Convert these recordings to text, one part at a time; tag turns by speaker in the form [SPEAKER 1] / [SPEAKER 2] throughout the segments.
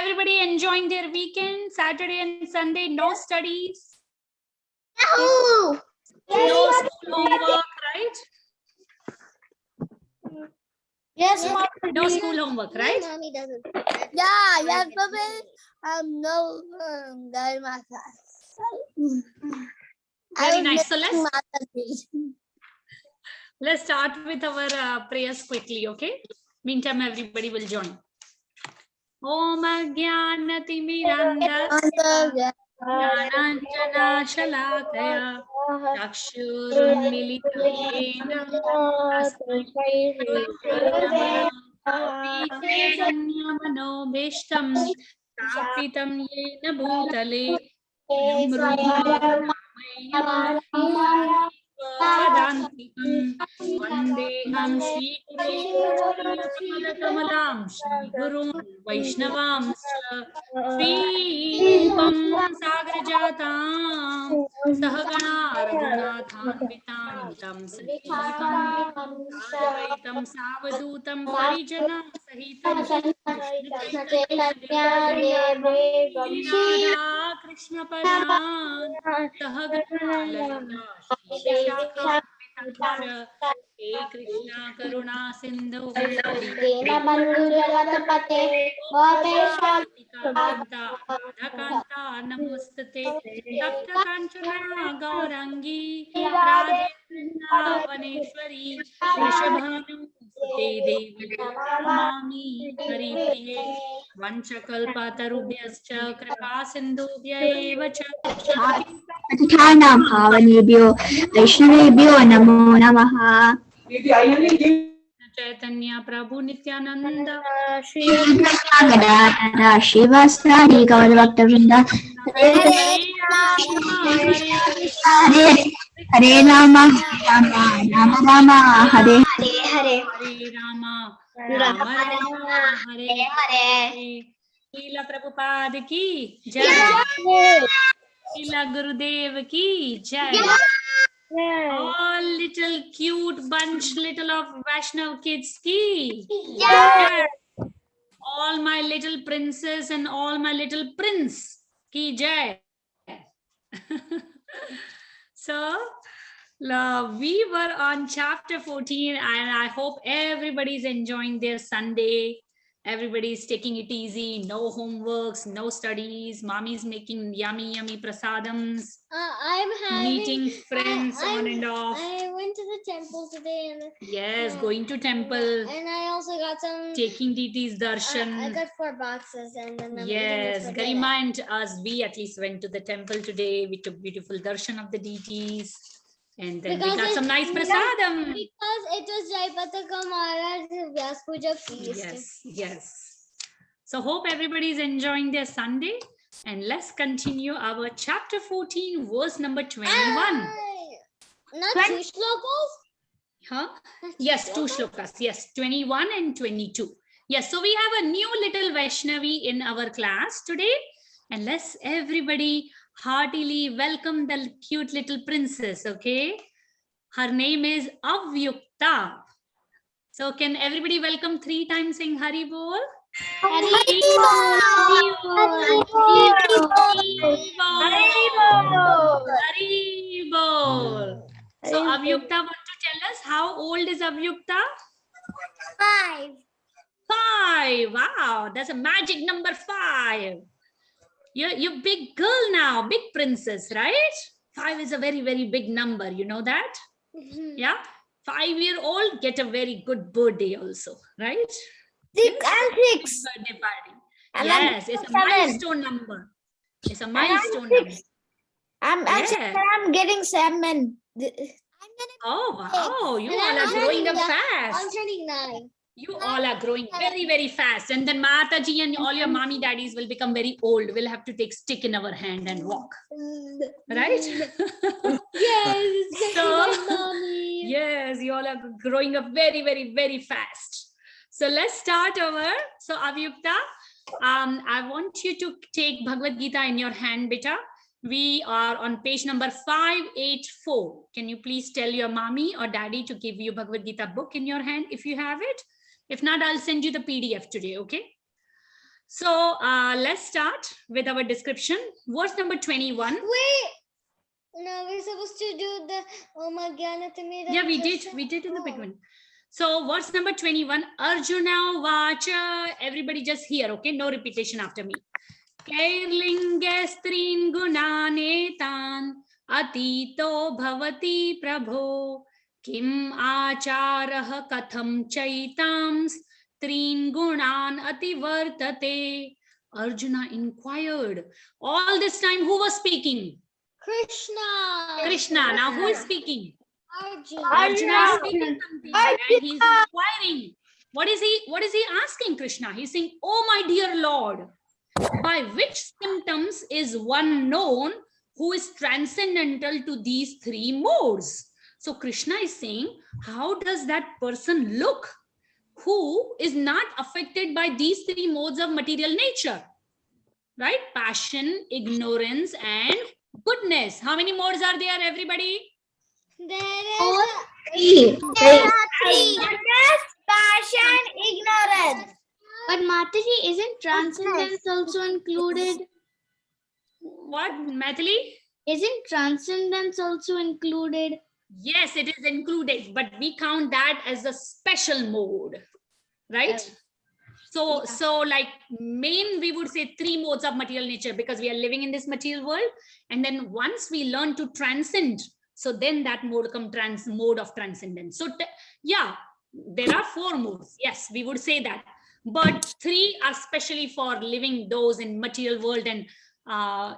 [SPEAKER 1] everybody enjoying their weekend, Saturday and Sunday, no studies?
[SPEAKER 2] Yahoo!
[SPEAKER 1] No school homework, right?
[SPEAKER 2] Yes, Mom.
[SPEAKER 1] No school homework, right?
[SPEAKER 2] Mommy doesn't. Yeah, yes, Papa. No, my class.
[SPEAKER 1] Very nice. So let's start with our prayers quickly, okay? Meantime, everybody will join. Om Ajnanatimirandasya Jnananjana Shalakaya Chakshurunmilitam Yena Tasmai Manobhishtam Stapitam Yena Bhutale Padantikam Vandeham Shri Kamalam Shri Guru Vaishnavamscha Shri Rupam Sagrajatam Sahagana Raghunathanvitam Tam Sajivam Advaitam Savadutam Parijana Sahitam Krishna Chaitanya Krishna Padan Sahagana Lalita Shri Vishakha He Krishna Karuna Sindhu Radhakanta Namustate Tapta Kanchana Gaurangi Radhe Vaneshwari Vrishabhanu Sute Devi Namami Hari Priye Vanchakalpatarubhyascha Kripa Sindhubhya eva cha
[SPEAKER 3] Patithanam Bhavanebhyo Vaishnavebhyo Namo Namaha.
[SPEAKER 1] Chaitanya Prabhu Nityananda
[SPEAKER 3] Shri Gadadhara Shivasari Gaurabhakta Hare Rama Rama Rama Hare
[SPEAKER 1] Hare Rama Rama Rama Hare Hare Srila Prabhupada ki Jai Srila Gurudev ki Jai All little cute bunch little of Vaishnav kids ki Jai All my little princess and all my little prince ki Jai So we were on chapter 14 and I hope everybody's enjoying their Sunday. Everybody's taking it easy. No homeworks, no studies. Mommy's making yummy prasadams. Meeting friends on and off.
[SPEAKER 2] I went to the temple today and
[SPEAKER 1] Yes, going to temple.
[SPEAKER 2] And I also got some.
[SPEAKER 1] Taking DT's darshan.
[SPEAKER 2] I got 4 boxes and then I'm
[SPEAKER 1] yes, Garima and us, we at least went to the temple today. We took beautiful darshan of the deities. And then we got some nice prasadam.
[SPEAKER 2] Because it was Jaipata Kamara's Vyas Puja feast.
[SPEAKER 1] Yes. So hope everybody is enjoying their Sunday. And let's continue our chapter 14, verse number 21.
[SPEAKER 2] Not 2 shlokas?
[SPEAKER 1] Huh? Yes, 2 shlokas. Yes, 21 and 22. Yes, so we have a new little Vaishnavi in our class today. And let's everybody heartily welcome the cute little princess, okay? Her name is Avyukta. So can everybody welcome 3 times saying Hari Bol?
[SPEAKER 2] Hari
[SPEAKER 1] Bol. So Avyukta want to tell us how old is Avyukta?
[SPEAKER 2] 5.
[SPEAKER 1] 5. Wow, that's a magic number 5. You're big girl now, big princess, right? 5 is a very, very big number. You know that? Yeah. 5-year-old get a very good birthday also, right?
[SPEAKER 2] 6 and 6.
[SPEAKER 1] Birthday party. Yes, it's a milestone number. It's a milestone number.
[SPEAKER 2] I'm getting 7.
[SPEAKER 1] Oh, wow. You all are growing up fast.
[SPEAKER 2] I'm turning 9.
[SPEAKER 1] You all are growing very, very fast. And then Mataji and all your mommy daddies will become very old. We'll have to take stick in our hand and walk. Right?
[SPEAKER 2] Yes.
[SPEAKER 1] So,
[SPEAKER 2] mommy.
[SPEAKER 1] yes, you all are growing up very, very, very fast. So let's start over. So Avyukta, I want you to take Bhagavad Gita in your hand, beta. We are on page number 584. Can you please tell your mommy or daddy to give you Bhagavad Gita book in your hand if you have it? If not, I'll send you the PDF today, okay? So let's start with our description. Verse number 21.
[SPEAKER 2] Wait. No, we're supposed to do the
[SPEAKER 1] Yeah, we did in the beginning. So verse number 21, Arjuna Vacha, everybody just hear, okay? No repetition after me. Kairlinge strin gunanetan atito bhavati prabho kim acharah katham chaitam strin gunan ativartate. Arjuna inquired. All this time, who was speaking?
[SPEAKER 2] Krishna.
[SPEAKER 1] Krishna. Now who is speaking?
[SPEAKER 2] Arjuna.
[SPEAKER 1] Arjuna is speaking something and he's inquiring. What is he asking Krishna? He's saying, oh my dear Lord, by which symptoms is one known who is transcendental to these three modes? So Krishna is saying, how does that person look who is not affected by these three modes of material nature? Right? Passion, ignorance, and goodness. How many modes are there, everybody?
[SPEAKER 2] There
[SPEAKER 3] Three.
[SPEAKER 2] Goodness, passion, ignorance.
[SPEAKER 4] But Mataji, isn't transcendence also included?
[SPEAKER 1] What, Mathili?
[SPEAKER 4] Isn't transcendence also included?
[SPEAKER 1] Yes, it is included, but we count that as a special mode, right? So like main, we would say three modes of material nature because we are living in this material world. And then once we learn to transcend, so then that mode come mode of transcendence. So yeah, there are four modes. Yes, we would say that. But three are specially for living those in material world, and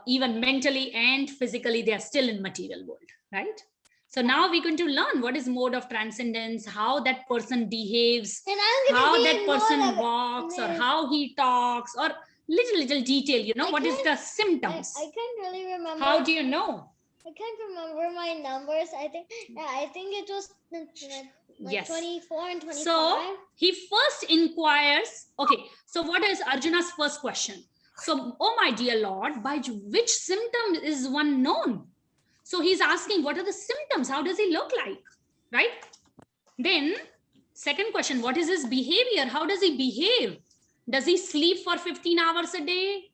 [SPEAKER 1] even mentally and physically, they are still in material world, right? So now we're going to learn what is mode of transcendence, how that person behaves, how that person walks, or how he talks, or little detail, you know, what is the symptoms?
[SPEAKER 2] I can't really remember.
[SPEAKER 1] How do you know?
[SPEAKER 2] I can't remember my numbers. I think it was like
[SPEAKER 1] Yes.
[SPEAKER 2] 24 and 25.
[SPEAKER 1] So he first inquires, okay, so what is Arjuna's first question? So, oh my dear Lord, by which symptom is one known? So he's asking, what are the symptoms? How does he look like? Right? Then, second question, what is his behavior? How does he behave? Does he sleep for 15 hours a day?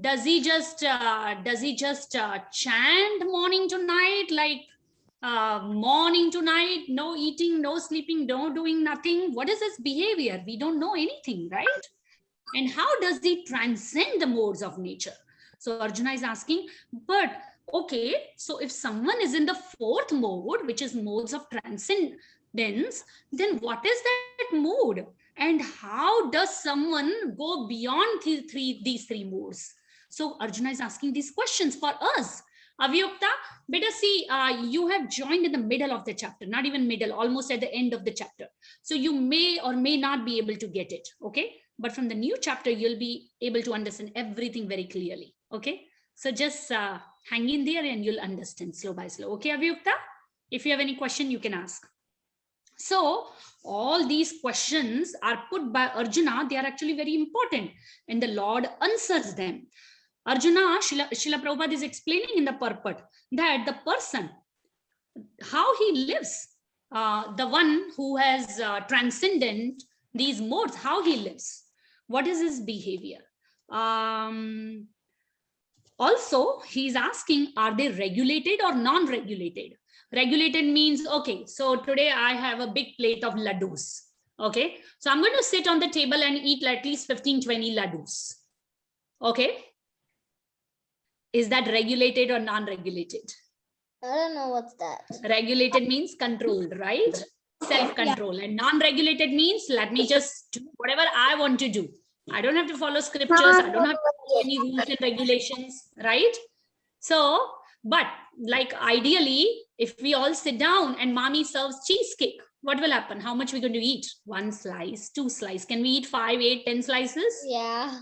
[SPEAKER 1] Does he just chant morning to night, like morning to night, no eating, no sleeping, no doing nothing? What is his behavior? We don't know anything, right? And how does he transcend the modes of nature? So Arjuna is asking, but okay, so if someone is in the fourth mode, which is modes of transcendence, then what is that mode? And how does someone go beyond these three modes? So Arjuna is asking these questions for us. Avyukta, better see, you have joined in the middle of the chapter, not even middle, almost at the end of the chapter. So you may or may not be able to get it, okay? But from the new chapter, you'll be able to understand everything very clearly, okay? So just hang in there and you'll understand slow by slow. Okay, Avyukta? If you have any question, you can ask. So all these questions are put by Arjuna. They are actually very important and the Lord answers them. Arjuna, Srila Prabhupada is explaining in the purport that the person, how he lives, the one who has transcended these modes, how he lives, what is his behavior? Also, he's asking, are they regulated or non-regulated? Regulated means, okay, so today I have a big plate of laddus. Okay, so I'm going to sit on the table and eat at least 15-20 laddus. Okay, is that regulated or non-regulated?
[SPEAKER 2] I don't know what's that.
[SPEAKER 1] Regulated means controlled, right? Self-control. And non-regulated means let me just do whatever I want to do. I don't have to follow scriptures. I don't have to follow any rules and regulations, right? So, but like ideally, if we all sit down and mommy serves cheesecake, what will happen? How much are we going to eat? 1 slice, 2 slices. Can we eat 5, 8, 10 slices?
[SPEAKER 2] Yeah.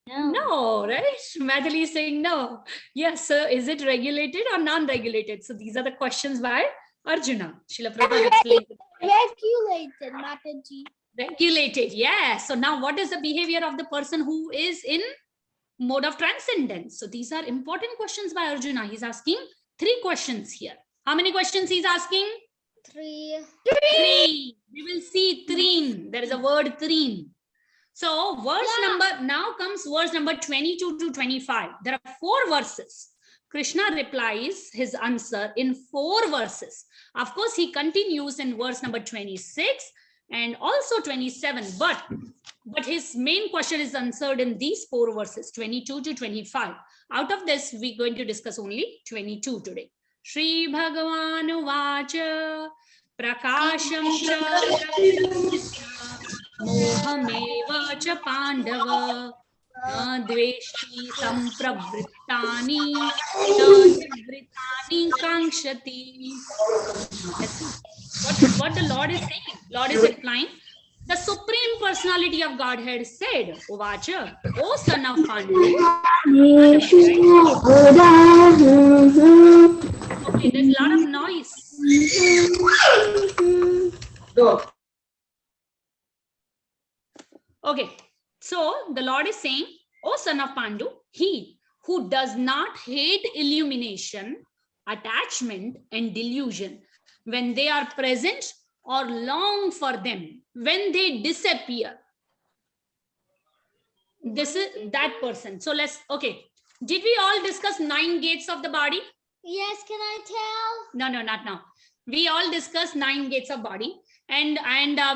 [SPEAKER 1] No, right? Mathili is saying no. Yes, so is it regulated or non-regulated? So these are the questions by Arjuna. Srila Prabhupada explained.
[SPEAKER 4] Regulated, Mataji.
[SPEAKER 1] Regulated, yes. So now what is the behavior of the person who is in mode of transcendence? So these are important questions by Arjuna. He's asking 3 questions here. How many questions he's asking?
[SPEAKER 2] 3.
[SPEAKER 1] 3. We will see 3. There is a word 3. So now comes verse number 22 to 25. There are 4 verses. Krishna replies his answer in 4 verses. Of course, he continues in verse number 26 and also 27, but his main question is answered in these 4 verses, 22 to 25. Out of this, we're going to discuss only 22 today. Shri Bhagavan Uvacha Prakasham Cha Mohameva Cha Pandava Dveshti Sampravrittani Nivrittani Kankshati. What the Lord is saying? Lord is replying. The Supreme Personality of Godhead said, Uvacha, O son of Pandu. Okay, there's a lot of noise. Okay, so the Lord is saying, O son of Pandu, he who does not hate illumination, attachment, and delusion when they are present or long for them, when they disappear. This is that person. So okay. Did we all discuss 9 gates of the body?
[SPEAKER 2] Yes, can I tell?
[SPEAKER 1] No, not now. We all discussed 9 gates of body, and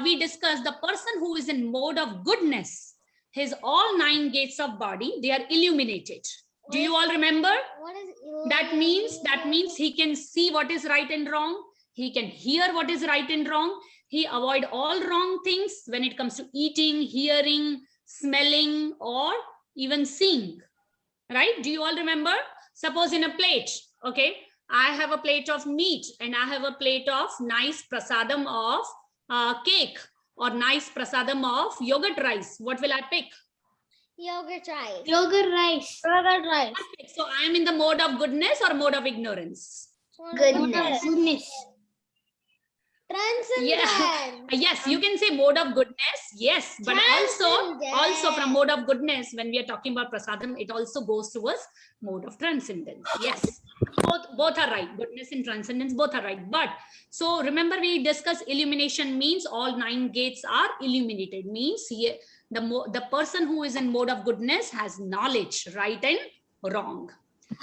[SPEAKER 1] we discussed the person who is in mode of goodness. His all 9 gates of body, they are illuminated. Do you all remember?
[SPEAKER 2] What is
[SPEAKER 1] That means he can see what is right and wrong. He can hear what is right and wrong. He avoid all wrong things when it comes to eating, hearing, smelling, or even seeing. Right? Do you all remember? Suppose in a plate, okay, I have a plate of meat and I have a plate of nice prasadam of cake or nice prasadam of yogurt rice. What will I pick?
[SPEAKER 2] Yogurt rice.
[SPEAKER 4] Yogurt rice.
[SPEAKER 2] Yogurt rice.
[SPEAKER 1] So I am in the mode of goodness or mode of ignorance?
[SPEAKER 2] Goodness.
[SPEAKER 4] Goodness.
[SPEAKER 2] Transcendence.
[SPEAKER 1] Yes, you can say mode of goodness. Yes, but also from mode of goodness, when we are talking about prasadam, it also goes towards mode of transcendence. Yes, both are right. Goodness and transcendence, both are right. But so remember, we discussed illumination means all 9 gates are illuminated. Means the person who is in mode of goodness has knowledge, right and wrong.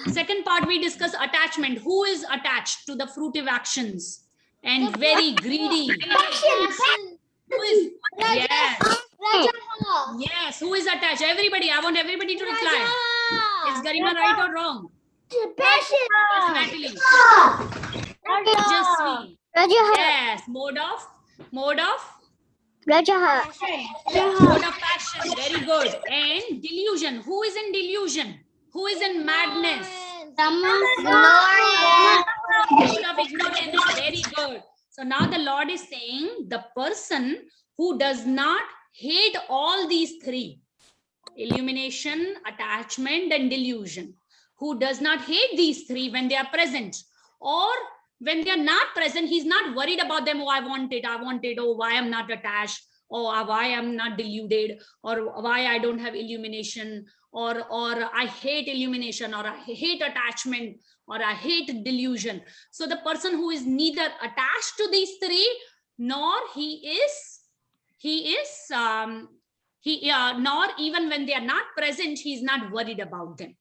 [SPEAKER 1] Second part, we discuss attachment. Who is attached to the fruitive actions and very greedy? Who is, yes, who is attached? Everybody, I want everybody to reply. Is Garima right or wrong? Yes, Natalie. Jasvi. Yes, mode of passion. Very good. And delusion. Who is in delusion? Who is in madness? Mode of ignorance. Very good. So now the Lord is saying the person who does not hate all these 3, illumination, attachment, and delusion, who does not hate these 3 when they are present, or when they are not present, he's not worried about them. Oh, I want it. Oh, why I'm not attached, or why I'm not deluded, or why I don't have illumination, or I hate illumination, or I hate attachment, or I hate delusion. So the person who is neither attached to these 3, nor nor even when they are not present, he is not worried about them.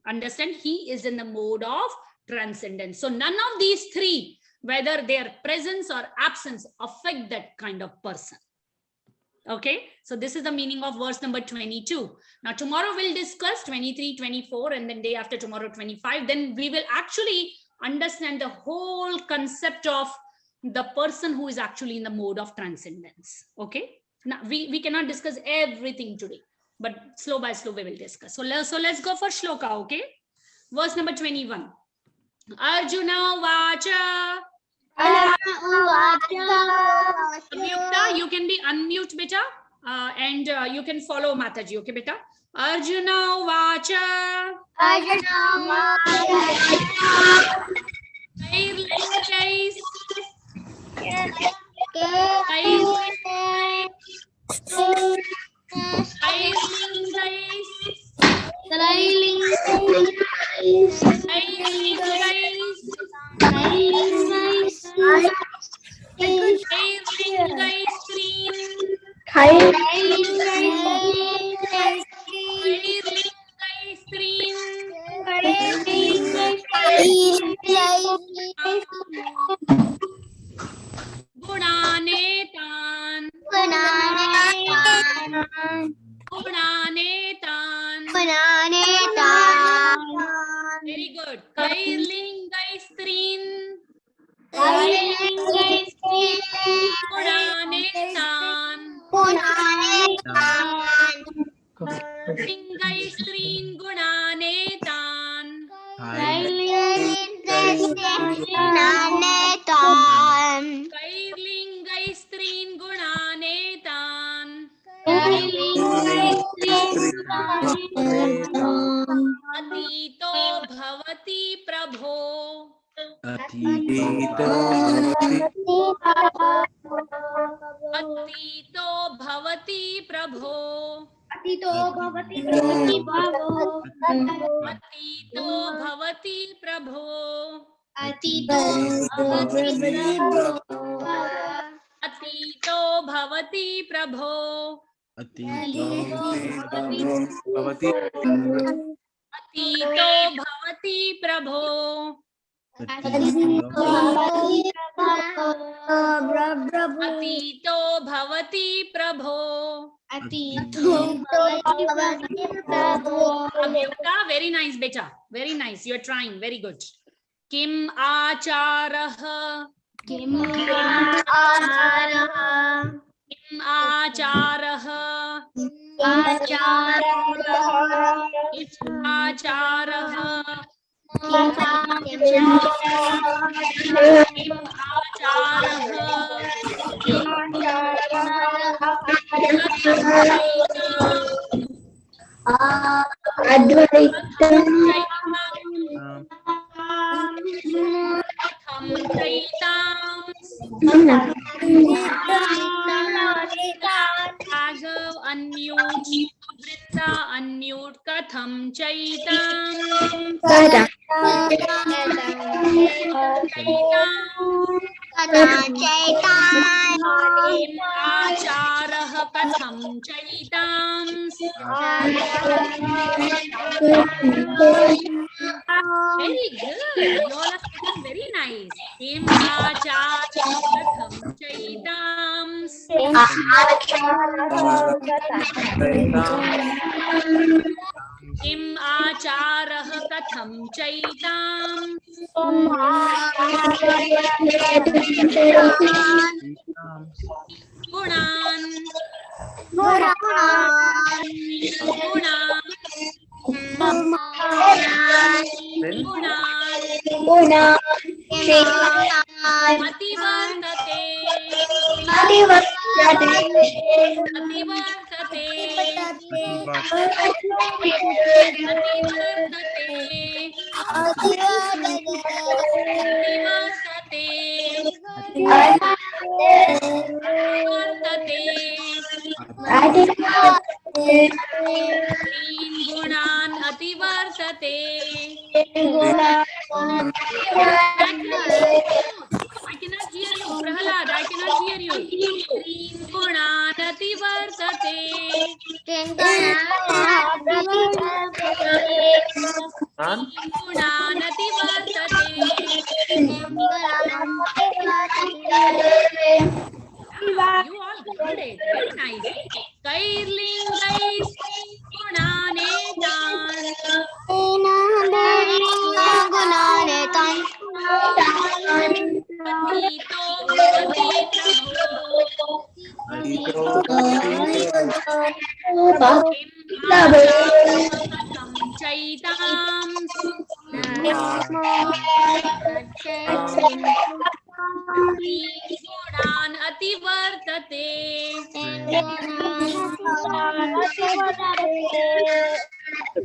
[SPEAKER 1] Understand? He is in the mode of transcendence. So none of these 3, whether their presence or absence, affect that kind of person. Okay, so this is the meaning of verse number 22. Now tomorrow we'll discuss 23, 24, and then day after tomorrow 25. Then we will actually understand the whole concept of the person who is actually in the mode of transcendence. Okay, now we cannot discuss everything today, but slow by slow we will discuss. So let's go for shloka. Okay, verse number 21. Arjuna Vacha. Yukta, you can be unmute, beta, and you can follow Mataji, okay, beta? Arjuna Vacha. Very good. Kairlingaiस्त्रीन् गुणानेतान् लिङ्गैस्त्रीन् गुणानेतान् कैर्लिङ्गैस्त्रीन् गुणानेतान् अतीतो भवति प्रभो अतीतो भवति प्रभो अतीतो भवति प्रभो अतीतो भवति प्रभो अतीतो भवति प्रभो अतीतो भवति प्रभो अव्यक्ता very nice beta, very nice, you are trying, very good. किम आचारः किम आचारः आचारः Raghav unmute, Vritta unmute, Katham Chaitam Acharah Katham Chaitam. Very good. You all are speaking very nice. Kim Acharah Katham Chaitam. किम आचारः कथं चैतां गुणान् अतिवर्तते गुणान् अतिवर्तते I cannot hear you, Prahalad. I cannot hear you. Gunan ativartate. Gunan ativartate. You all got it. Very nice. Kairlingais gunanetan. Atito bhavati prabho. Katham chaitam. Gunan ativartate.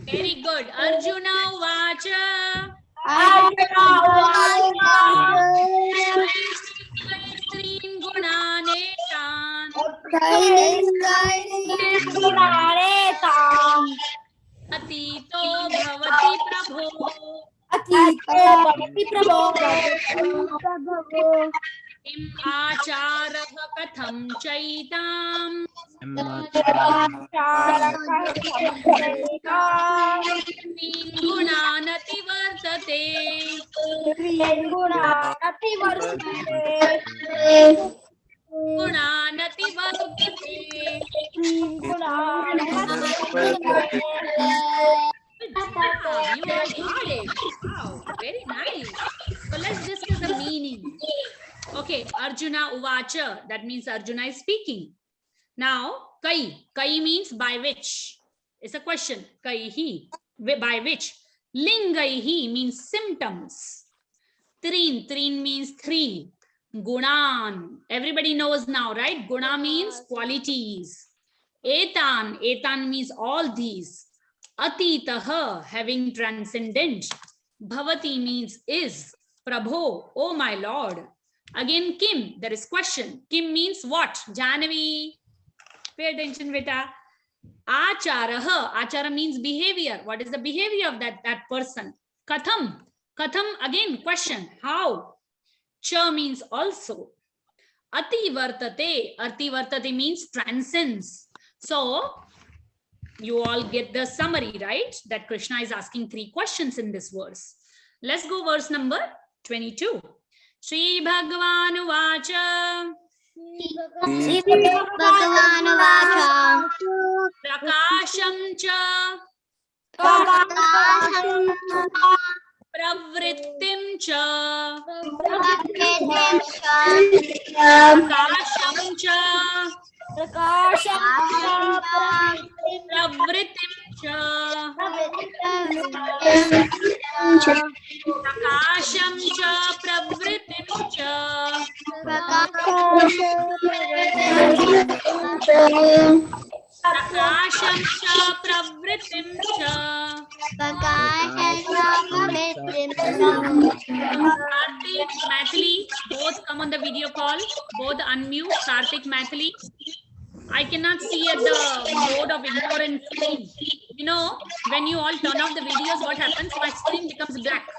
[SPEAKER 1] Very good. Arjuna vacha. Streen gunanetan. Atito bhavati prabho. Kim acharah katham chaitam. Gunan ativartate. Gunan ativartate. job. You all got it. Wow, very nice. So let's discuss the meaning. Okay, Arjuna Uvacha. That means Arjuna is speaking. Now, Kai. Kai means by which. It's a question. Kaihi. By which. Lingaihi means symptoms. Trin. Trin means three. Gunan. Everybody knows now, right? Guna means qualities. Etan. Etan means all these. Atitaha, having transcendent. Bhavati means is. Prabho, oh my Lord. Again, Kim, there is question. Kim means what? Jahnavi. Pay attention, beta. Acharaha. Achara means behavior. What is the behavior of that person? Katham. Katham, again, question. How? Cha means also. Ati vartate. Ati vartate means transcends. So, you all get the summary, right? That Krishna is asking three questions in this verse. Let's go verse number 22. Shri Bhagavan Vacha.
[SPEAKER 2] Bhagavan Vacha.
[SPEAKER 1] Prakasham cha. Pravrittim cha. Prakasham cha. Pravrittim cha. Prakasham cha. Pravrittim cha. Prakasham cha. Pravrittim cha. Karthik, Mathili, both come on the video call. Both unmute. Karthik, Mathili. I cannot see at the mode of ignorance screen. You know, when you all turn off the videos, what happens? My screen becomes black.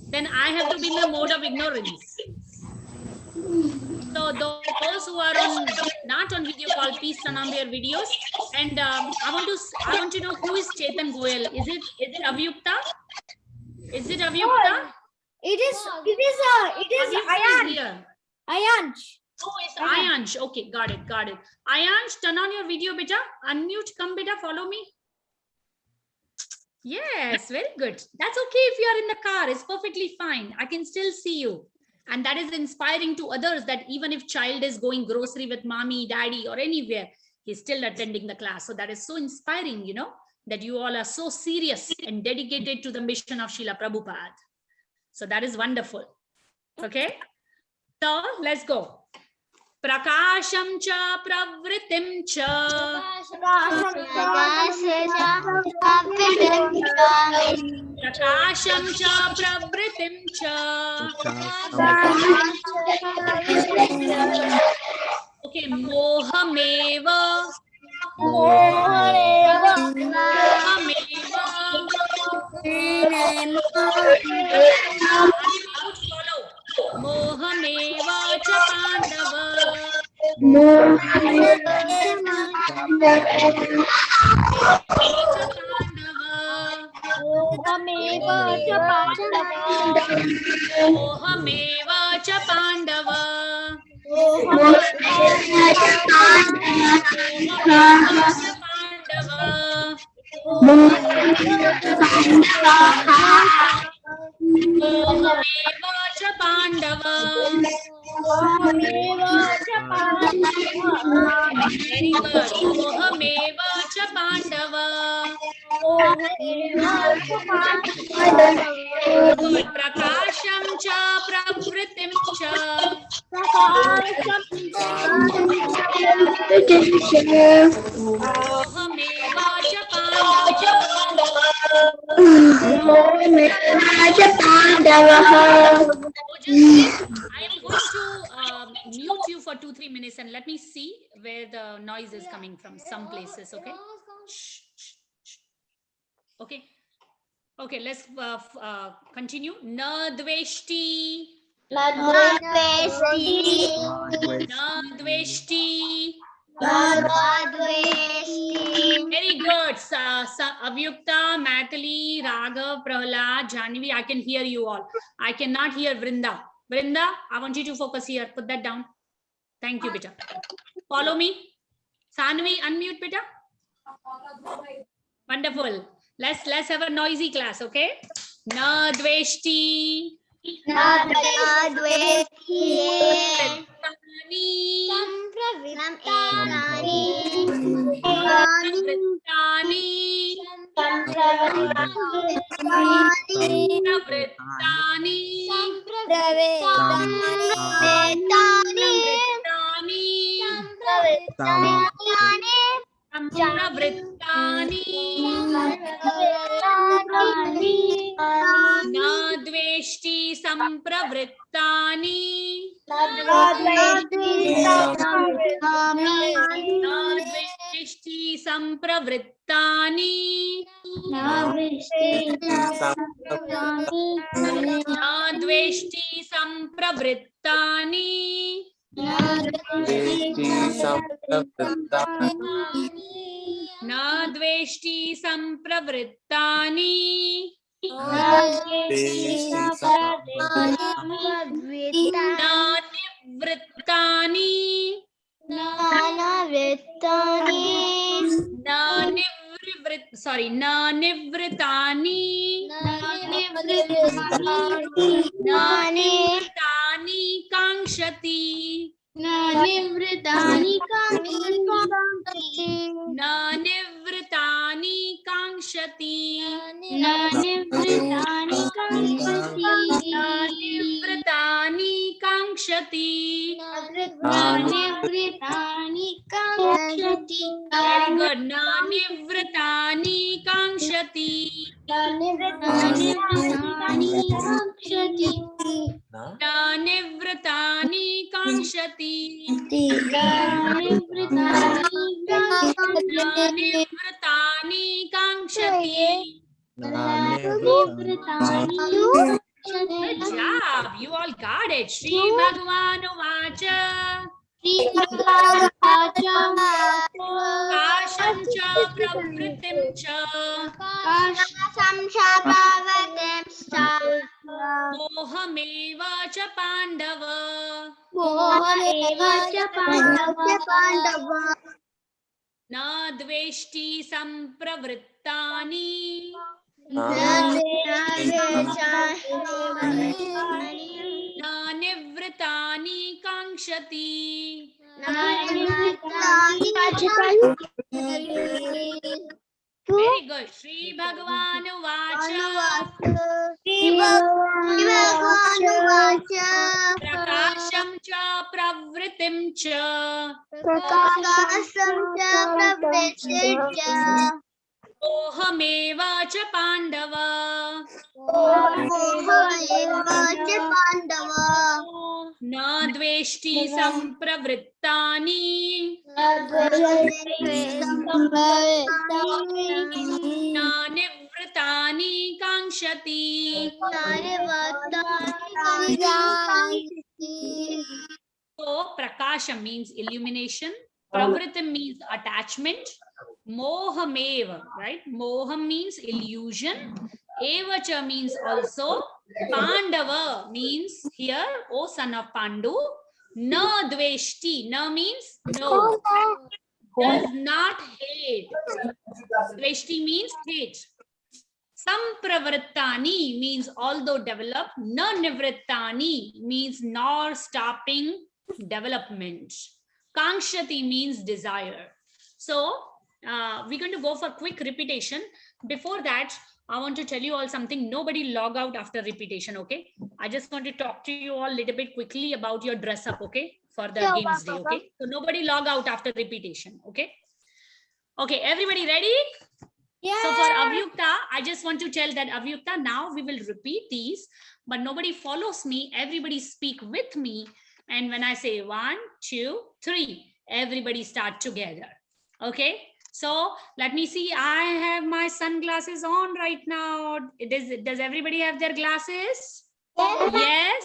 [SPEAKER 1] Then I have to be in the mode of ignorance. So those who are not on video call, please turn on their videos. And I want to know who is Chetan Goyal. Is it Avyukta? Is it Avyukta?
[SPEAKER 2] It is
[SPEAKER 1] Here.
[SPEAKER 2] Ayansh.
[SPEAKER 1] Oh, it's Ayansh. Okay, got it. Ayansh, turn on your video, beta. Unmute, come, beta, follow me. Yes, very good. That's okay if you are in the car. It's perfectly fine. I can still see you. And that is inspiring to others that even if child is going grocery with mommy, daddy, or anywhere, he's still attending the class. So that is so inspiring, you know, that you all are so serious and dedicated to the mission of Srila Prabhupada. So that is wonderful. Okay. So let's go. Prakasham cha pravritim cha. Prakasham cha pravritim cha. Okay, mohameva. Mohameva cha pandava. Mohameva cha pandava. Pandava. Very good. Mohameva cha Pandava. Good. Prakasham cha pravritim cha. Mohameva cha Pandava. I am going to mute you for 2-3 minutes and let me see where the noise is coming from. Some places, okay? Shh, shh, shh. Okay. Okay, let's continue. Na dveshti. Na dveshti. Very good. Avyukta, Mathili, Raghav, Prahlad, Jahnavi, I can hear you all. I cannot hear Vrinda. Vrinda, I want you to focus here. Put that down. Thank you, beta. Follow me. Sanvi, unmute, beta. Wonderful. Let's have a noisy class, okay? Na dveshti. Na dveshti sampravrittani. Na dveshti sampravrittani. Na dveshti sampravrittani. Na dveshti sampravrittani. Nanivritani kankshati. Nanivritani kankshati. Very good. Nanivritani kankshati. Nanivritani kankshati. Nanivritani kankshati. Good job. You all got it. Shri Bhagavanu Vacha. Kasham cha pravritim cha. Mohameva cha Pandava. Na dveshti sampravrittani. Nanivritani kankshati. Very good. Shri Bhagavanu Vacha. Prakasham cha pravritim cha. Mohameva cha Pandava. Na dveshti sampravrittani. Nanivritani kankshati. So prakasham means illumination. Pravritim means attachment. Mohameva, right? Moham means illusion. Evacha means also. Pandava means here, O son of Pandu. Na dveshti. Na means no. Does not hate. Dveshti means hate. Sampravrittani means although developed. Na nivrittani means nor stopping development. Kankshati means desire. So we're going to go for quick repetition. Before that, I want to tell you all something. Nobody log out after repetition, okay? I just want to talk to you all a little bit quickly about your dress up, okay? For the games day, okay? So nobody log out after repetition, okay? Okay, everybody ready? Yeah. So for Avyukta, I just want to tell that Avyukta, now we will repeat these, but nobody follows me. Everybody speak with me. And when I say 1, 2, 3, everybody start together, okay? So let me see. I have my sunglasses on right now. Does everybody have their glasses? Yes.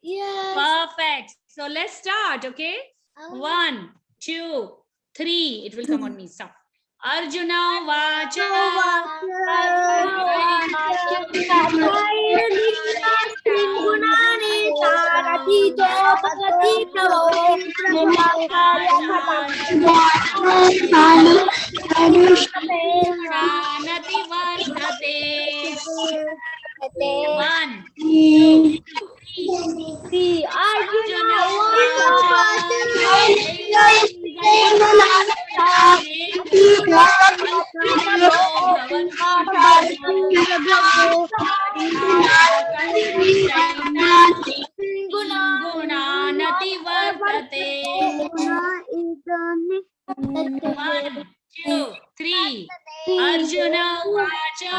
[SPEAKER 1] Yes. Perfect. So let's start. Okay. 1, 2, 3. It will come on me. Stop. Arjuna Vacha. Pranati One, two, three. Arjuna Gunanati vartate. 1, 2, 3. Arjuna vacha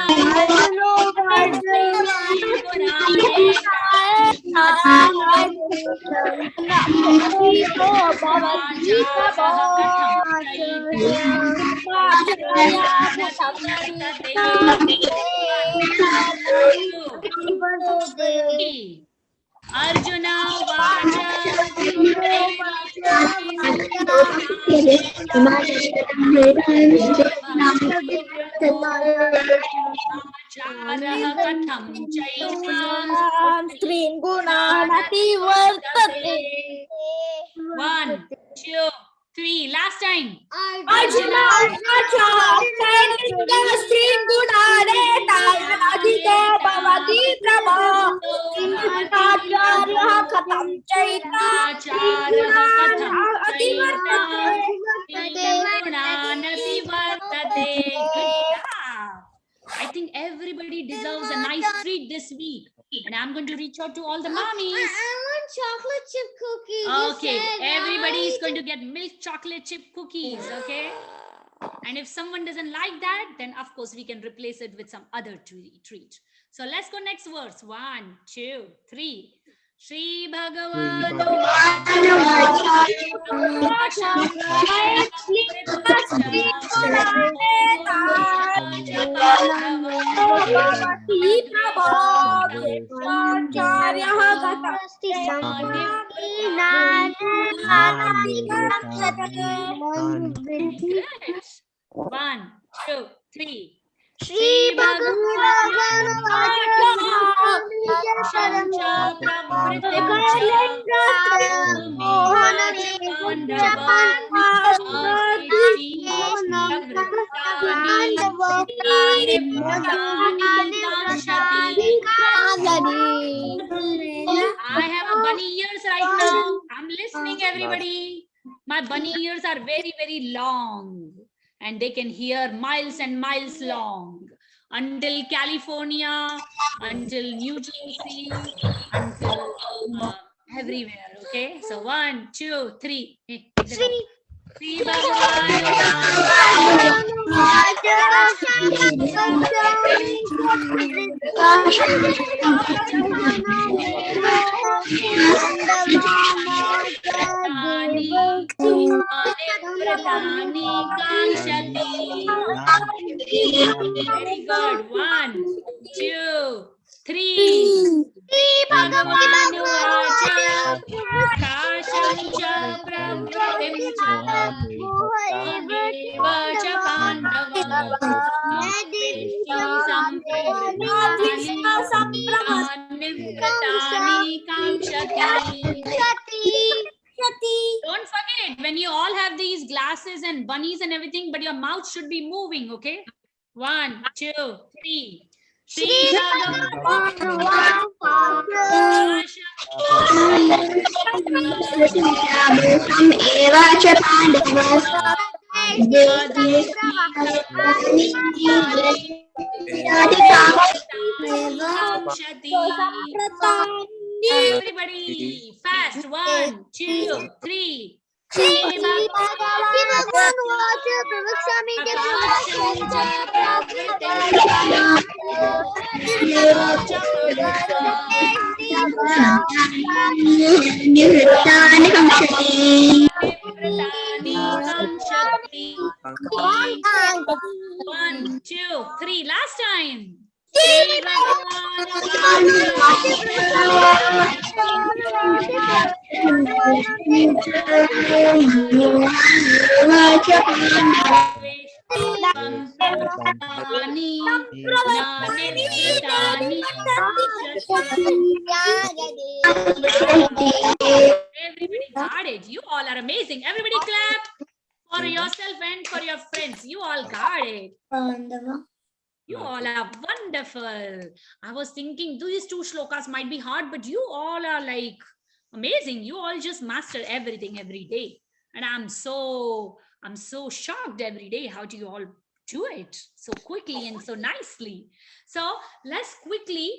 [SPEAKER 1] Arjuna vacha katham One, two, three. Last time. Arjuna I think everybody deserves a nice treat this week. And I'm going to reach out to all the mommies.
[SPEAKER 2] I want chocolate chip cookies.
[SPEAKER 1] Okay, everybody is going to get milk chocolate chip cookies, okay? And if someone doesn't like that, then of course we can replace it with some other treat. So let's go next verse. 1, 2, 3. Shri Bhagavan One, two, three. Shri Bhagavan I have a bunny ears right now. I'm listening, everybody. My bunny ears are very, very long. And they can hear miles and miles long until California, until New Jersey, until everywhere. Okay, so 1, 2, 3. Shri Very good. 1, 2, 3. Bhagavanu Vacha Kasham cha pravritim cha Vacha Pandava Nivratani Kamshati. Don't forget, when you all have these glasses and bunnies and everything, but your mouth should be moving, okay? 1, 2, 3. Shri Everybody, fast. 1, 2, 3. One, two, three. Last time. Everybody got it. You all are amazing. Everybody clap for yourself and for your friends. You all got it. You all are wonderful. I was thinking these 2 shlokas might be hard, but you all are like amazing. You all just master everything every day. And I'm so shocked every day. How do you all do it so quickly and so nicely? So let's quickly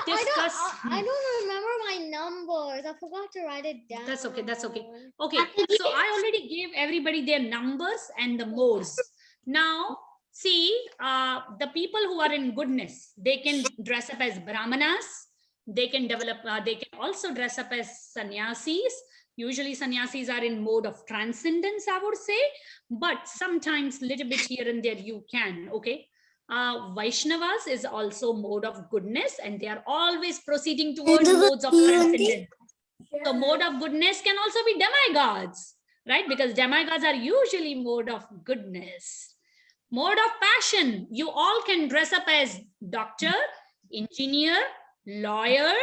[SPEAKER 1] discuss.
[SPEAKER 2] I don't remember my numbers. I forgot to write it down.
[SPEAKER 1] That's okay. That's okay. Okay. So I already gave everybody their numbers and the modes. Now, see, the people who are in goodness, they can dress up as brahmanas. They can develop, they can also dress up as sannyasis. Usually sannyasis are in mode of transcendence, I would say, but sometimes little bit here and there you can, okay? Vaishnavas is also mode of goodness, and they are always proceeding towards modes of transcendence. So mode of goodness can also be demigods, right? Because demigods are usually mode of goodness. Mode of passion, you all can dress up as doctor, engineer, lawyer,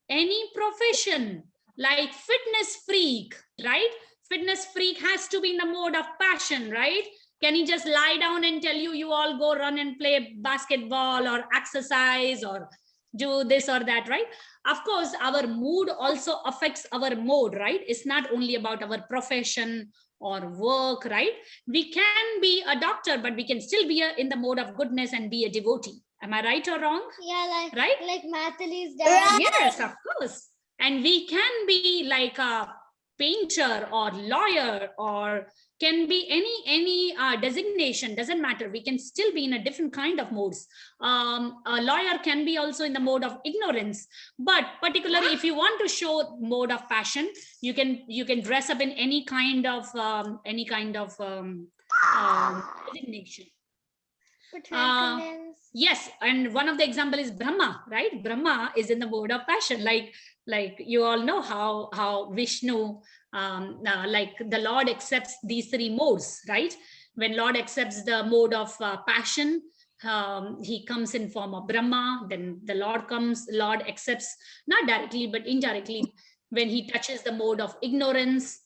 [SPEAKER 1] any profession, like fitness freak, right? Fitness freak has to be in the mode of passion, right? Can he just lie down and tell you, you all go run and play basketball or exercise or do this or that, right? Of course, our mood also affects our mode, right? It's not only about our profession or work, right? We can be a doctor, but we can still be in the mode of goodness and be a devotee. Am I right or wrong?
[SPEAKER 2] Yeah,
[SPEAKER 1] right?
[SPEAKER 2] Like Matali's dad.
[SPEAKER 1] Yes, of course. And we can be like a painter or lawyer, or can be any designation, doesn't matter. We can still be in a different kind of modes. A lawyer can be also in the mode of ignorance, but particularly if you want to show mode of passion, you can dress up in any kind of designation. Yes, and one of the example is Brahma, right? Brahma is in the mode of passion, like you all know how Vishnu, like the Lord accepts these 3 modes, right? When Lord accepts the mode of passion, he comes in form of Brahma. Then the Lord accepts, not directly but indirectly, when he touches the mode of ignorance,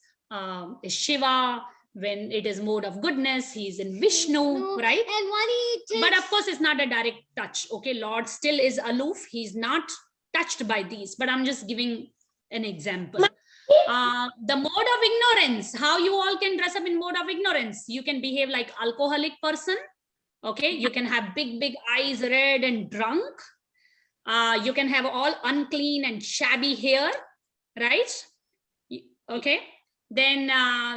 [SPEAKER 1] is Shiva. When it is mode of goodness, he's in Vishnu, right?
[SPEAKER 2] And when he
[SPEAKER 1] but of course, it's not a direct touch. Okay, Lord still is aloof. He's not touched by these, but I'm just giving an example. The mode of ignorance, how you all can dress up in mode of ignorance. You can behave like alcoholic person. Okay, you can have big eyes, red and drunk. You can have all unclean and shabby hair, right? Okay. Then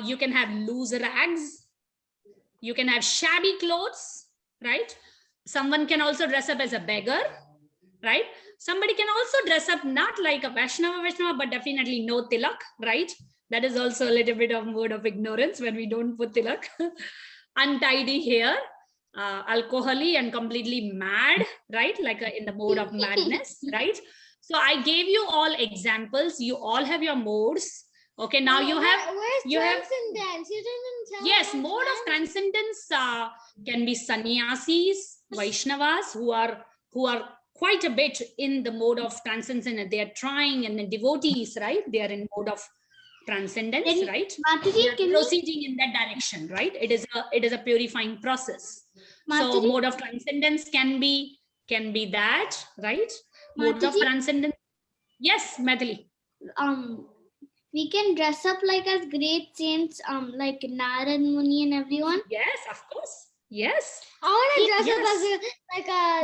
[SPEAKER 1] you can have loose rags. You can have shabby clothes, right? Someone can also dress up as a beggar, right? Somebody can also dress up not like a Vaishnava, but definitely no tilak, right? That is also a little bit of mode of ignorance when we don't put tilak. Untidy hair, alcoholic and completely mad, right? Like in the mode of madness, right? So I gave you all examples. You all have your modes. Okay, now you have
[SPEAKER 2] transcendence? You didn't tell
[SPEAKER 1] yes,
[SPEAKER 2] me
[SPEAKER 1] mode of transcendence can be sannyasis, Vaishnavas who are quite a bit in the mode of transcendence, and they are trying, and the devotees, right? They are in mode of transcendence, right?
[SPEAKER 4] Mataji,
[SPEAKER 1] they are proceeding in that direction, right? It is a purifying process.
[SPEAKER 4] Mataji?
[SPEAKER 1] So mode of transcendence can be that, right? Mode of transcendence. Yes, Maithili.
[SPEAKER 4] We can dress up like as great saints, like Narad Muni and everyone.
[SPEAKER 1] Yes, of course. Yes.
[SPEAKER 2] I want to dress up as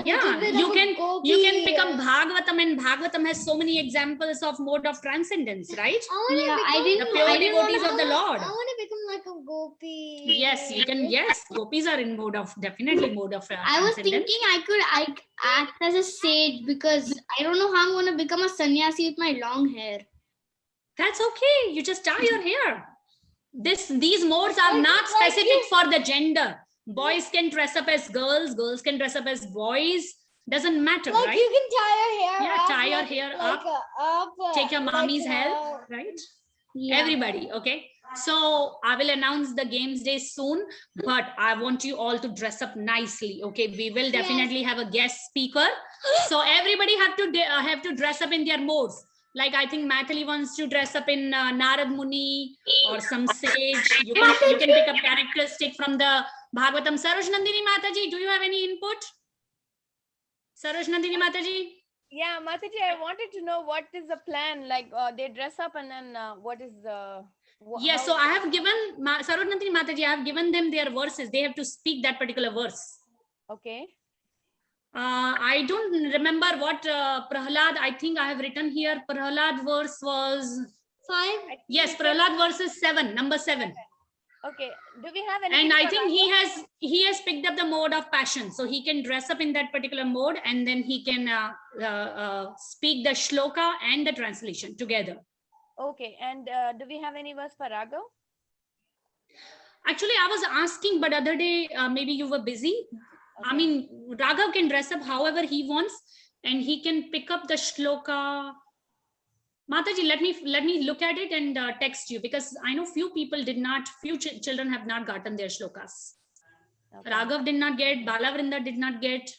[SPEAKER 1] you can become Bhagavatam, and Bhagavatam has so many examples of mode of transcendence, right? The pure devotees of the Lord.
[SPEAKER 2] I want to become like a gopi.
[SPEAKER 1] Yes, you can. Yes, gopis are in definitely mode of
[SPEAKER 4] I was thinking I act as a sage, because I don't know how I'm going to become a sannyasi with my long hair.
[SPEAKER 1] That's okay. You just tie your hair. These modes are not specific for the gender. Boys can dress up as girls. Girls can dress up as boys. Doesn't matter,
[SPEAKER 2] like
[SPEAKER 1] right?
[SPEAKER 2] You can tie your hair
[SPEAKER 1] up.
[SPEAKER 2] Tie
[SPEAKER 1] your hair up. Take your mommy's help, right? Yeah. Everybody, okay? So I will announce the games day soon, but I want you all to dress up nicely, okay? We will definitely have a guest speaker. So everybody have to dress up in their modes. Like I think Maithili wants to dress up in Narad Muni or some sage. You can pick up characteristic from the Bhagavatam. Saroj Nandini Mataji, do you have any input? Sarojnandini Mataji.
[SPEAKER 5] Yeah, Mataji, I wanted to know what is the plan? Like they dress up and then what is the?
[SPEAKER 1] Yes, so I have given Sarojnandini Mataji, I have given them their verses. They have to speak that particular verse.
[SPEAKER 5] Okay.
[SPEAKER 1] I don't remember what Prahlad, I think I have written here. Prahlad verse was
[SPEAKER 2] 5.
[SPEAKER 1] yes, Prahlad verse is 7, number 7.
[SPEAKER 5] Okay. Do we have any?
[SPEAKER 1] And I think he has picked up the mode of passion, so he can dress up in that particular mode, and then he can speak the shloka and the translation together.
[SPEAKER 5] Okay. And do we have any verse for Raghav?
[SPEAKER 1] Actually, I was asking, but other day maybe you were busy.
[SPEAKER 5] Okay.
[SPEAKER 1] I mean, Raghav can dress up however he wants, and he can pick up the shloka. Mataji, let me look at it and text you, because I know few children have not gotten their shlokas.
[SPEAKER 5] Okay.
[SPEAKER 1] Raghav did not get, Balavrinda did not get,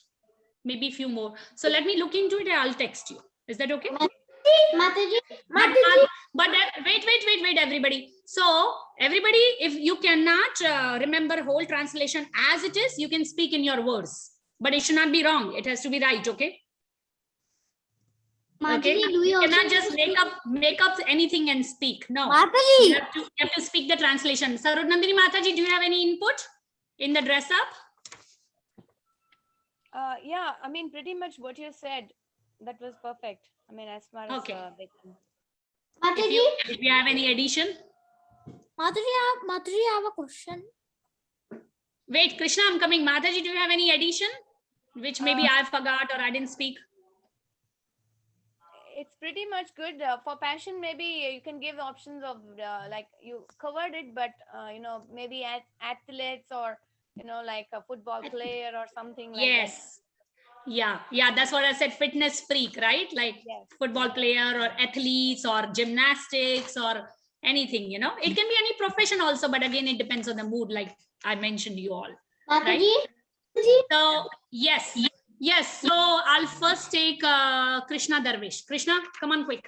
[SPEAKER 1] maybe few more. So let me look into it and I'll text you. Is that okay?
[SPEAKER 2] Mataji.
[SPEAKER 1] But wait, everybody. So everybody, if you cannot remember whole translation as it is, you can speak in your words, but it should not be wrong. It has to be right. Okay. Okay.
[SPEAKER 4] Mataji, do
[SPEAKER 1] You
[SPEAKER 4] you
[SPEAKER 1] cannot
[SPEAKER 4] also
[SPEAKER 1] just make up anything and speak. No.
[SPEAKER 4] Mataji,
[SPEAKER 1] You have to speak the translation. Sarojnandini Mataji, do you have any input in the dress up?
[SPEAKER 5] Yeah, I mean, pretty much what you said, that was perfect. I mean, as far as
[SPEAKER 1] Okay.
[SPEAKER 5] they can.
[SPEAKER 1] If you have any addition.
[SPEAKER 4] Mataji, I have a question.
[SPEAKER 1] Wait, Krishna, I'm coming. Mataji, do you have any addition? Which maybe I forgot or I didn't speak.
[SPEAKER 5] It's pretty much good for passion. Maybe you can give options of like you covered it, but you know, maybe athletes or you know, like a football player or something like
[SPEAKER 1] Yes. Yeah, that's what I said. Fitness freak, right? Like
[SPEAKER 5] Yes.
[SPEAKER 1] football player or athletes or gymnastics or anything, you know. It can be any profession also, but again, it depends on the mood, like I mentioned you all.
[SPEAKER 2] Mataji.
[SPEAKER 1] So yes. So I'll first take Krishna Darvish. Krishna, come on quick.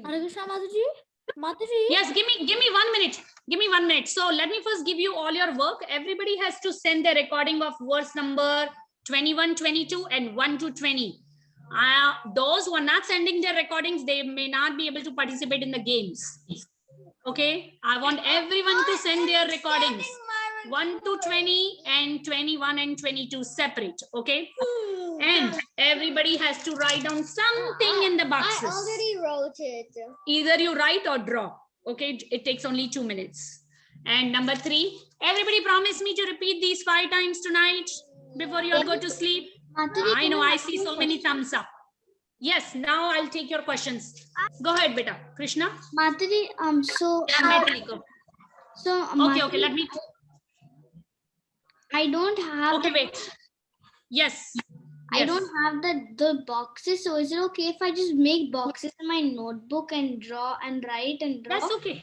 [SPEAKER 4] Hare Krishna, Mataji. Mataji.
[SPEAKER 1] Yes, give me 1 minute. Give me 1 minute. So let me first give you all your work. Everybody has to send their recording of verse number 21, 22, and 1 to 20. Those who are not sending their recordings, they may not be able to participate in the games. Okay, I want everyone to send their recordings. 1 to 20 and 21 and 22 separate. Okay, and everybody has to write down something in the
[SPEAKER 2] I
[SPEAKER 1] boxes.
[SPEAKER 2] already wrote it.
[SPEAKER 1] Either you write or draw. Okay, it takes only 2 minutes. And number 3, everybody promise me to repeat these 5 times tonight before you all go to sleep.
[SPEAKER 4] Mataji,
[SPEAKER 1] I know, I see so many thumbs up. Yes, now I'll take your questions. Go ahead, beta. Krishna?
[SPEAKER 4] Mataji, so
[SPEAKER 1] Okay, let me.
[SPEAKER 4] I don't have
[SPEAKER 1] Okay, wait. Yes.
[SPEAKER 4] I don't have the boxes, so is it okay if I just make boxes in my notebook and draw and write and draw?
[SPEAKER 1] That's okay.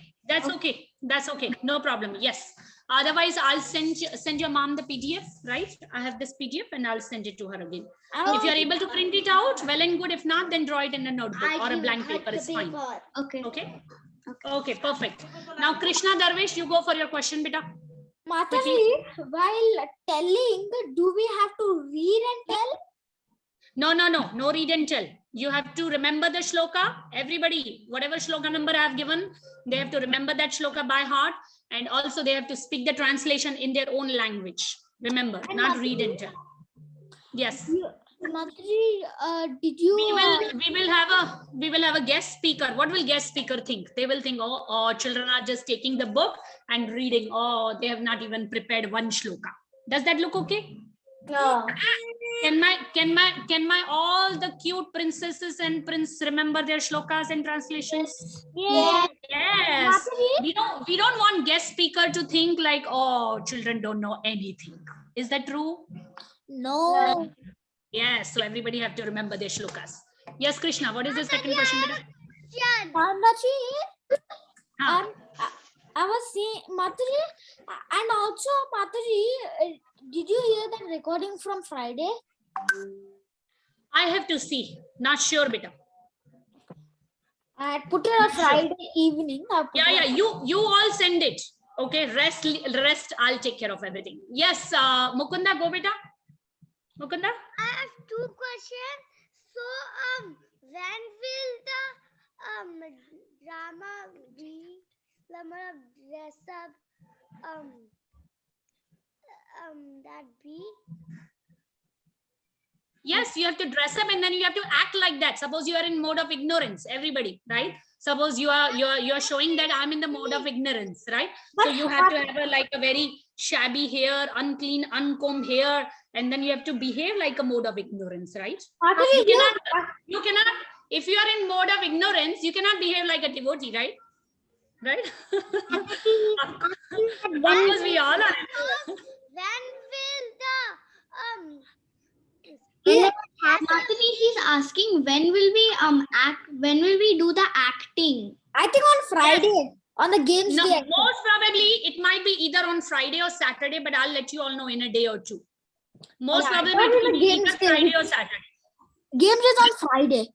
[SPEAKER 1] That's okay. No problem. Yes. Otherwise, I'll send your mom the PDF, right? I have this PDF and I'll send it to her again. If you're able to print it out, well and good. If not, then draw it in a notebook or a blank paper is fine.
[SPEAKER 4] Okay.
[SPEAKER 1] Okay, perfect. Now, Krishna Darvish, you go for your question, beta.
[SPEAKER 4] Mataji, while telling, do we have to read and tell?
[SPEAKER 1] No read and tell. You have to remember the shloka. Everybody, whatever shloka number I have given, they have to remember that shloka by heart, and also they have to speak the translation in their own language. Remember, not read and tell. Yes.
[SPEAKER 4] Mataji, did you?
[SPEAKER 1] We will have a guest speaker. What will guest speaker think? They will think, oh, children are just taking the book and reading. Oh, they have not even prepared one shloka. Does that look okay?
[SPEAKER 2] No.
[SPEAKER 1] Can my all the cute princesses and prince remember their shlokas and translations?
[SPEAKER 2] Yes.
[SPEAKER 1] Yes. We don't want guest speaker to think like, oh, children don't know anything. Is that true?
[SPEAKER 4] No.
[SPEAKER 1] Yes. So everybody have to remember their shlokas. Yes, Krishna. What is the second question?
[SPEAKER 4] Mataji,
[SPEAKER 1] Huh?
[SPEAKER 4] I was saying, Mataji, and also Mataji, did you hear that recording from Friday?
[SPEAKER 1] I have to see. Not sure, beta.
[SPEAKER 4] I put it on Friday evening.
[SPEAKER 1] Yeah. You all send it. Okay. Rest. I'll take care of everything. Yes. Mukunda, go, beta. Mukunda.
[SPEAKER 2] I have question. So when will the drama be? Dress up that be?
[SPEAKER 1] Yes, you have to dress up and then you have to act like that. Suppose you are in mode of ignorance, everybody, right? Suppose you're showing that I'm in the mode of ignorance, right? So you have to have a very shabby hair, unclean, uncombed hair, and then you have to behave like a mode of ignorance, right? You cannot, if you are in mode of ignorance, you cannot behave like a devotee, right? Right? Of course, we all are.
[SPEAKER 2] When will the
[SPEAKER 4] Matani, he's asking when will we when will we do the acting?
[SPEAKER 6] I think on Friday, on the games
[SPEAKER 1] No,
[SPEAKER 6] day.
[SPEAKER 1] most probably it might be either on Friday or Saturday, but I'll let you all know in a day or two. Most
[SPEAKER 6] Yeah,
[SPEAKER 1] probably
[SPEAKER 6] probably
[SPEAKER 1] it will
[SPEAKER 6] the
[SPEAKER 1] be
[SPEAKER 6] games
[SPEAKER 1] either
[SPEAKER 6] day.
[SPEAKER 1] Friday or Saturday.
[SPEAKER 6] Games is on Friday.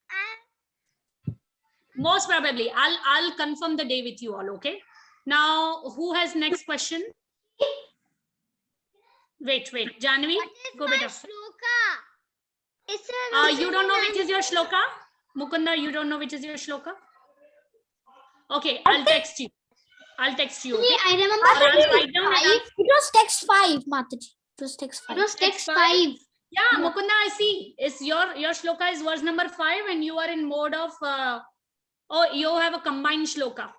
[SPEAKER 1] Most probably. I'll confirm the day with you all, okay? Now, who has next question? Wait. Janvi, go beta.
[SPEAKER 2] shloka? It's
[SPEAKER 1] You don't know which is your shloka? Mukunda, you don't know which is your shloka? Okay, I'll text you. Okay?
[SPEAKER 4] I remember
[SPEAKER 1] Or I'll write down and I'll-
[SPEAKER 6] It was text 5, Mataji. It was text 5.
[SPEAKER 4] it was text
[SPEAKER 1] Text
[SPEAKER 4] 5.
[SPEAKER 1] Yeah, Mukunda, I see. Is your shloka is verse number 5 and you are in mode of you have a combined shloka.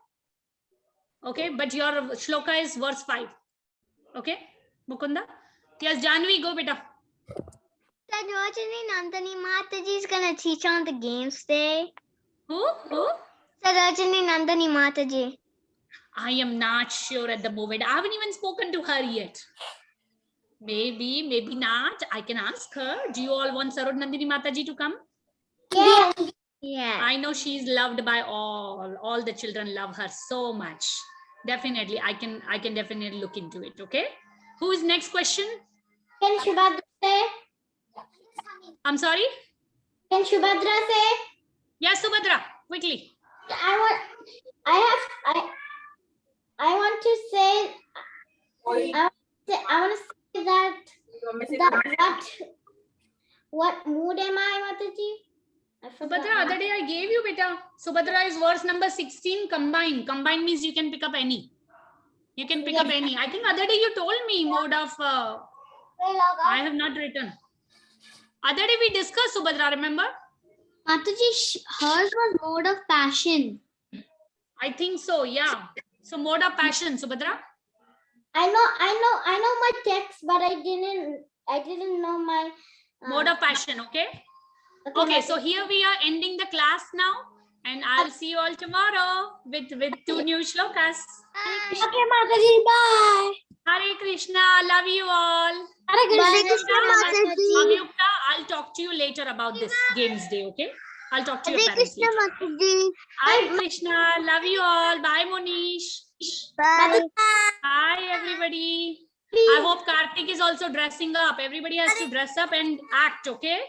[SPEAKER 1] Okay, but your shloka is verse 5. Okay, Mukunda? Yes, Janvi, go beta.
[SPEAKER 2] Sarojini Nandani Mataji is gonna teach on the games day.
[SPEAKER 1] Who?
[SPEAKER 2] Sarojini Nandani Mataji.
[SPEAKER 1] I am not sure at the moment. I haven't even spoken to her yet. Maybe not. I can ask her. Do you all want Saroj Nandini Mataji to come?
[SPEAKER 2] Yeah.
[SPEAKER 1] I know she's loved by all. All the children love her so much. Definitely, I can definitely look into it. Okay. Who is next question?
[SPEAKER 4] Can Shubhadra say?
[SPEAKER 1] I'm sorry.
[SPEAKER 4] Can Shubhadra say?
[SPEAKER 1] Yes, Subhadra. Quickly.
[SPEAKER 4] I want to say that what mood am I, Mataji? I forgot.
[SPEAKER 1] Subhadra, other day I gave you beta. Subhadra is verse number 16 combined. Combined means you can pick up any. You can pick up any. I think other day you told me mode of. I have not written. Other day we discussed Subhadra. Remember?
[SPEAKER 4] Mataji, hers was mode of passion.
[SPEAKER 1] I think so. Yeah. So mode of passion, Subhadra.
[SPEAKER 4] I know my text, but I didn't know my
[SPEAKER 1] Mode of passion. Okay. Okay. So here we are ending the class now, and I'll see you all tomorrow with 2 new shlokas.
[SPEAKER 6] Okay, Mataji, bye.
[SPEAKER 1] Hare Krishna. Love you all.
[SPEAKER 6] Hare Krishna.
[SPEAKER 1] Amyukta, I'll talk to you later about this games day. Okay. I'll talk to your parents later. Hare Krishna. Love you all. Bye, Monish.
[SPEAKER 2] Bye.
[SPEAKER 1] Hi, everybody. I hope Karthik is also dressing up. Everybody has to dress up and act, okay?